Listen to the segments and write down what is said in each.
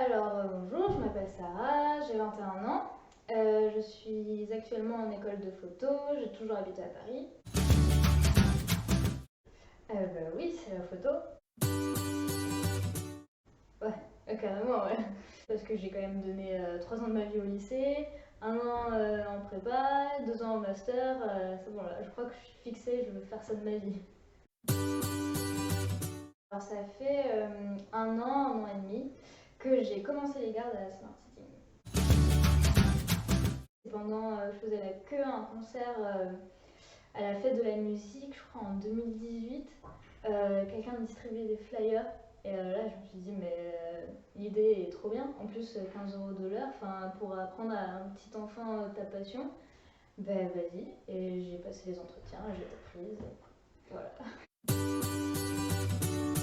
Bonjour, je m'appelle Sarah, j'ai 21 ans. Je suis actuellement en école de photo, j'ai toujours habité à Paris. Oui, c'est la photo. Ouais, carrément, ouais. Parce que j'ai quand même donné 3 ans de ma vie au lycée, un an en prépa, 2 ans en master. C'est bon, là, je crois que je suis fixée, je veux faire ça de ma vie. Alors, ça fait un an et demi que j'ai commencé les gardes à la Smart City. Pendant, je faisais la queue à un concert à la fête de la musique, je crois en 2018. Quelqu'un distribuait des flyers et là je me suis dit mais l'idée est trop bien. En plus 15 € de l'heure, pour apprendre à un petit enfant ta passion, ben vas-y. Et j'ai passé les entretiens, j'ai été prise. Et voilà.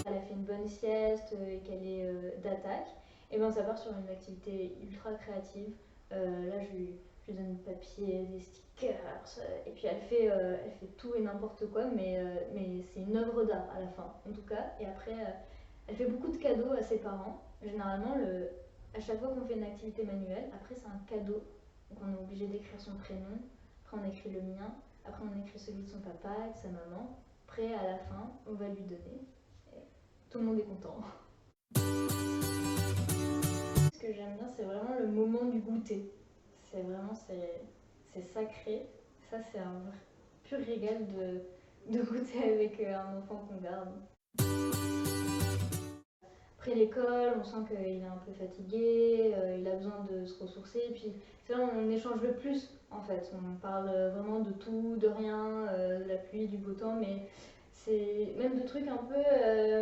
Elle a fait une bonne sieste et qu'elle est d'attaque. Et ben ça part sur une activité ultra créative. Là je lui donne du papier, des stickers, et puis elle fait tout et n'importe quoi, mais c'est une œuvre d'art à la fin, en tout cas. Et après, elle fait beaucoup de cadeaux à ses parents. Généralement, à chaque fois qu'on fait une activité manuelle, après c'est un cadeau. Donc on est obligé d'écrire son prénom, après on écrit le mien, après on écrit celui de son papa et de sa maman. Après, à la fin, on va lui donner. Et tout le monde est content. Ce que j'aime bien, c'est vraiment le moment du goûter. C'est vraiment, c'est sacré. Ça, c'est un pur régal de goûter avec un enfant qu'on garde. Après l'école, on sent qu'il est un peu fatigué, il a besoin de se ressourcer. Et puis, c'est là où on échange le plus, en fait. On parle vraiment de tout, de rien, de la pluie, du beau temps, mais c'est même de trucs un peu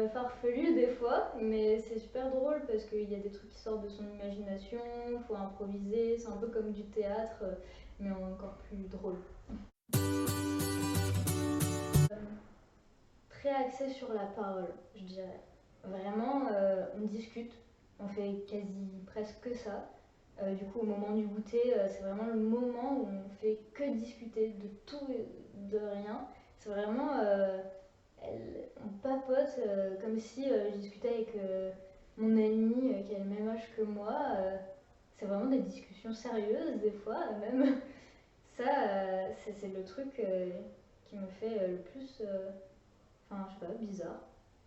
farfelus des fois, mais c'est super drôle parce qu'il y a des trucs qui sortent de son imagination, il faut improviser, c'est un peu comme du théâtre, mais encore plus drôle. Très axé sur la parole, je dirais. Vraiment, on discute, on fait quasi presque que ça. Du coup, au moment du goûter, c'est vraiment le moment où on fait que discuter de tout et de rien. C'est vraiment, on papote comme si je discutais avec mon ami qui a le même âge que moi. C'est vraiment des discussions sérieuses des fois, même. Ça, c'est le truc qui me fait le plus je sais pas, bizarre.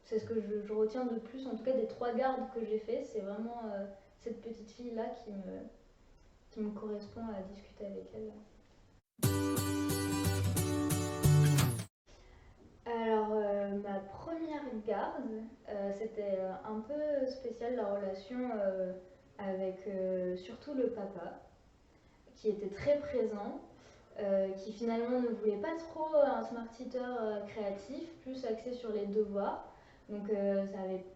C'est ce que je retiens de plus, en tout cas des 3 gardes que j'ai fait, c'est vraiment cette petite fille-là qui me correspond à discuter avec elle. Alors, ma première garde, c'était un peu spécial la relation avec surtout le papa, qui était très présent, qui finalement ne voulait pas trop un smart eater créatif, plus axé sur les devoirs. Donc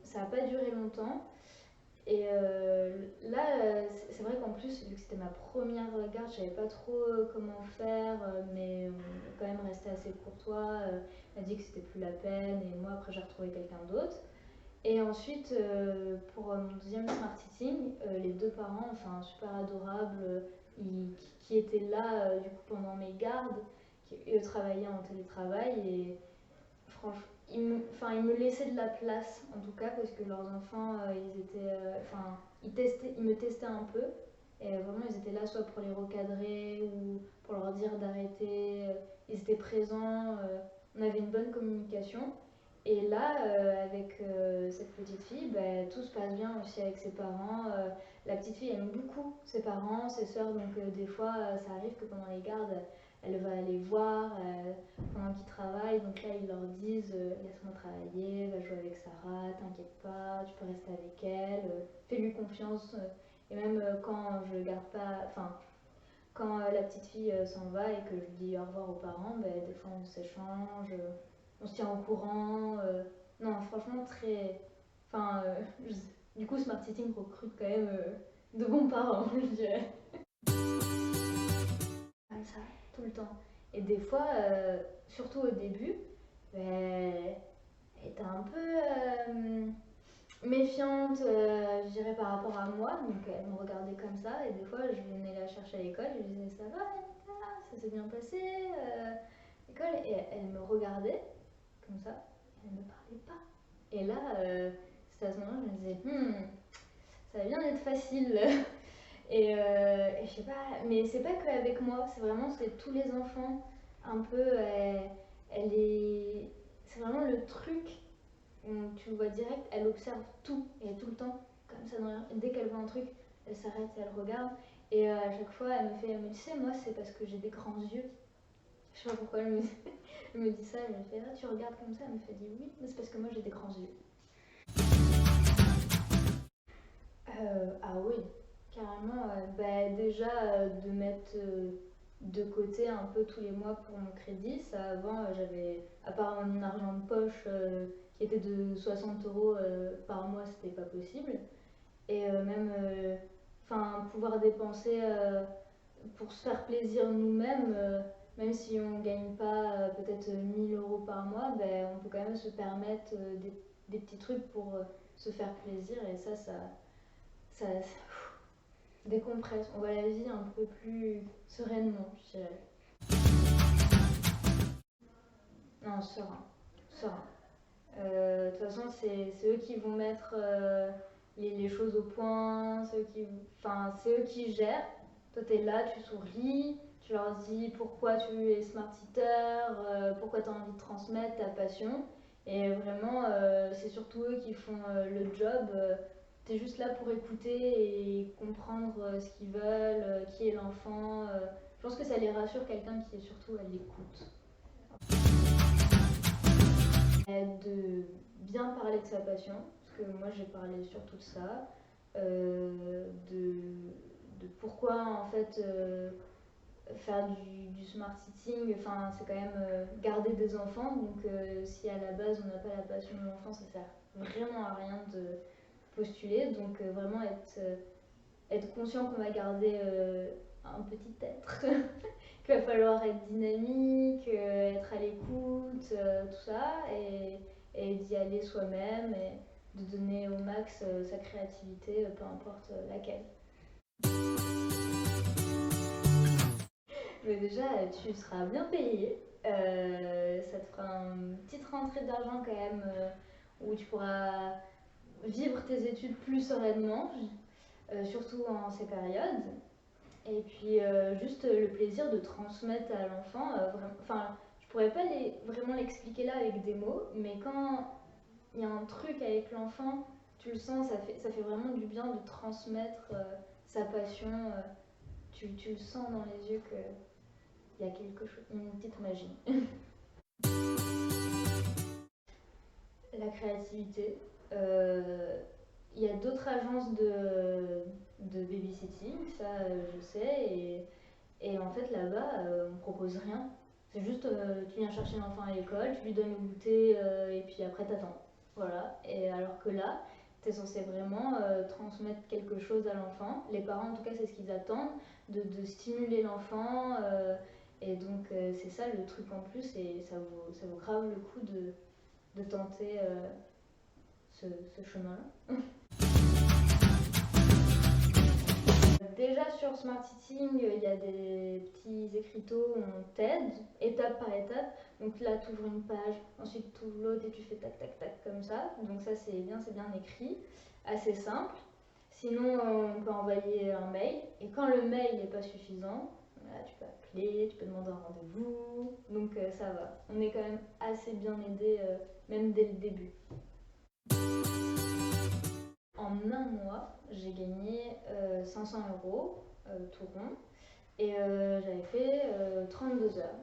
ça a pas duré longtemps. Et là, c'est vrai qu'en plus, vu que c'était ma première garde, je savais pas trop comment faire, mais on est quand même resté assez courtois. Elle a dit que c'était plus la peine, et moi après j'ai retrouvé quelqu'un d'autre. Et ensuite, pour mon deuxième smart sitting, les 2 parents, enfin super adorables, qui étaient là du coup pendant mes gardes, qui eux travaillaient en télétravail et franchement, ils me laissaient de la place en tout cas parce que leurs enfants, ils étaient, ils me testaient un peu et vraiment ils étaient là soit pour les recadrer ou pour leur dire d'arrêter. Ils étaient présents, on avait une bonne communication. Et là, avec cette petite fille, bah, tout se passe bien aussi avec ses parents. La petite fille aime beaucoup ses parents, ses sœurs, donc des fois, ça arrive que pendant les gardes, elle va aller voir pendant qu'ils travaillent. Donc là, ils leur disent laisse-moi travailler, va jouer avec Sarah, t'inquiète pas, tu peux rester avec elle, fais-lui confiance. Et même quand je garde pas, quand la petite fille s'en va et que je dis au revoir aux parents, bah, des fois on s'échange, on se tient au courant. Non, franchement, très. Enfin, euh, du coup, Smart Sitting recrute quand même de bons parents, je dirais. Comme ça, tout le temps. Et des fois, surtout au début, ben, elle était un peu méfiante, je dirais, par rapport à moi. Donc elle me regardait comme ça. Et des fois, je venais la chercher à l'école. Je lui disais ça va, Anita, ça s'est bien passé, l'école. Et elle me regardait comme ça. Elle ne me parlait pas. Et là, c'était à ce moment-là, je me disais, ça va bien être facile. Et je sais pas, mais c'est pas que avec moi, c'est tous les enfants. Un peu, elle est. C'est vraiment le truc où tu le vois direct, elle observe tout et tout le temps, comme ça, dès qu'elle voit un truc, elle s'arrête et elle regarde. Et à chaque fois, elle me dit, tu sais, moi, c'est parce que j'ai des grands yeux. Je sais pas pourquoi elle me dit ça, elle me fait, ah, tu regardes comme ça, elle me fait, dit oui, mais c'est parce que moi, j'ai des grands yeux. Ah oui, carrément. Bah, déjà, de mettre de côté un peu tous les mois pour mon crédit. Ça, avant, j'avais, à part mon argent de poche qui était de 60 euros par mois, c'était pas possible. Et même, enfin, pouvoir dépenser pour se faire plaisir nous-mêmes, même si on gagne pas peut-être 1000 euros par mois, ben, on peut quand même se permettre des petits trucs pour se faire plaisir. Et ça décompresse, on voit la vie un peu plus sereinement, je dirais. Non, serein, serein. De toute façon, c'est eux qui vont mettre les choses au point, c'est eux qui gèrent. Toi, tu es là, tu souris, tu leur dis pourquoi tu es smart eater, pourquoi tu as envie de transmettre ta passion. Et vraiment, c'est surtout eux qui font le job. Tu es juste là pour écouter et comprendre ce qu'ils veulent, qui est l'enfant. Je pense que ça les rassure quelqu'un qui est surtout à l'écoute. De bien parler de sa passion, parce que moi j'ai parlé surtout de ça, de pourquoi en fait faire du smart sitting, enfin c'est quand même garder des enfants, donc si à la base on n'a pas la passion de l'enfant, ça sert vraiment à rien de postuler, donc vraiment être conscient qu'on va garder un petit être, qu'il va falloir être dynamique, être à l'écoute, tout ça, et d'y aller soi-même, et de donner au max sa créativité, peu importe laquelle. Mais déjà, tu seras bien payé. Ça te fera une petite rentrée d'argent quand même, où tu pourras vivre tes études plus sereinement, surtout en ces périodes. Et puis juste le plaisir de transmettre à l'enfant, enfin, je pourrais pas vraiment l'expliquer là avec des mots, mais quand il y a un truc avec l'enfant, tu le sens, ça fait vraiment du bien de transmettre sa passion. Tu le sens dans les yeux qu'il y a quelque chose, une petite magie. La créativité. Il y a d'autres agences de babysitting, ça je sais, et en fait là-bas on propose rien. C'est juste tu viens chercher l'enfant à l'école, tu lui donnes le goûter et puis après t'attends. Voilà. Et alors que là, tu es censé vraiment transmettre quelque chose à l'enfant. Les parents en tout cas c'est ce qu'ils attendent, de stimuler l'enfant. Et donc c'est ça le truc en plus et ça vaut grave le coup de tenter ce chemin-là. Déjà sur Smart Eating, il y a des petits écriteaux où on t'aide, étape par étape. Donc là, tu ouvres une page, ensuite tu ouvres l'autre et tu fais tac, tac, tac comme ça. Donc ça, c'est bien écrit, assez simple. Sinon, on peut envoyer un mail. Et quand le mail n'est pas suffisant, là, tu peux appeler, tu peux demander un rendez-vous. Donc ça va. On est quand même assez bien aidé, même dès le début. En un mois, j'ai gagné 500 euros, tout rond, et j'avais fait 32 heures.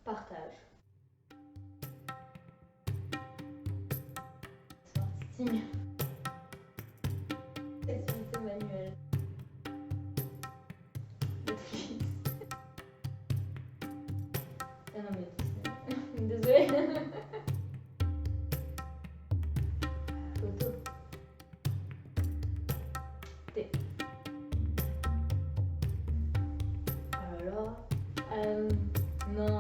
Partage. Marketing. Activité manuelle. Netflix. Ah non mais Disney. Désolée. Photo. Thé. Oh là là. Non,